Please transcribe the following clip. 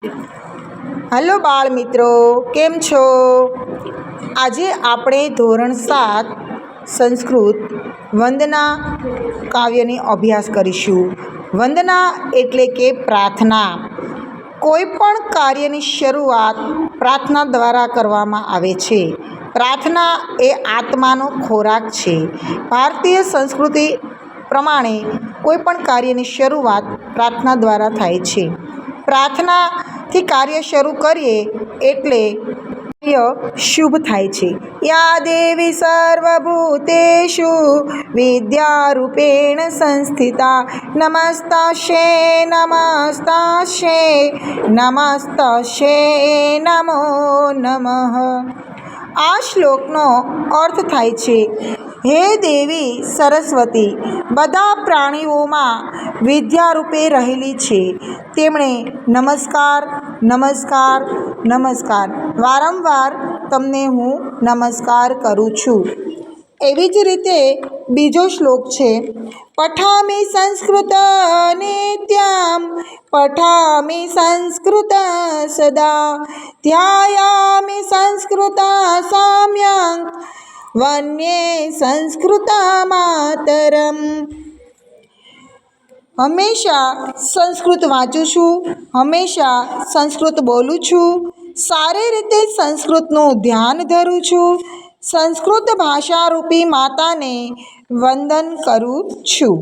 Hello બાળ મિત્રો, કેમ છો? આજે આપણે ધોરણ 7 સંસ્કૃત વંદના કાવ્યની અભ્યાસ કરીશું. વંદના એટલે કે પ્રાર્થના. કોઈ પણ કાર્યની શરૂઆત પ્રાર્થના દ્વારા કરવામાં આવે છે. પ્રાર્થના એ આત્માનો ખોરાક છે. ભારતીય સંસ્કૃતિ પ્રમાણે કોઈ પણ કાર્યની શરૂઆત પ્રાર્થના દ્વારા થાય છે. પ્રાર્થનાથી કાર્ય શરૂ કરીએ એટલે કાર્ય શુભ થાય છે. યા દેવી સર્વભૂતેષુ વિદ્યારૂપેણ સંસ્થિતા નમસ્તસ્યૈ નમસ્તસ્યૈ નમસ્તસ્યૈ નમો નમઃ. આ શ્લોકનો અર્થ થાય છે, હે દેવી સરસ્વતી બધા પ્રાણીઓમાં વિદ્યારૂપે રહેલી છે. તેમણે નમસ્કાર નમસ્કાર નમસ્કાર વારંવાર તમને હું નમસ્કાર કરું છું. એવી જ રીતે બીજો શ્લોક છે, પઠામિ સંસ્કૃત નિત્યમ પઠામિ સંસ્કૃત સદા ધ્યાયામિ સંસ્કૃત સામ્યં વન્યે સંસ્કૃત માતરમ. હંમેશા સંસ્કૃત વાંચું છું, હંમેશા સંસ્કૃત બોલું છું, સારી રીતે સંસ્કૃતનું ધ્યાન ધરું છું, સંસ્કૃત ભાષારૂપી માતાને વંદન કરું છું.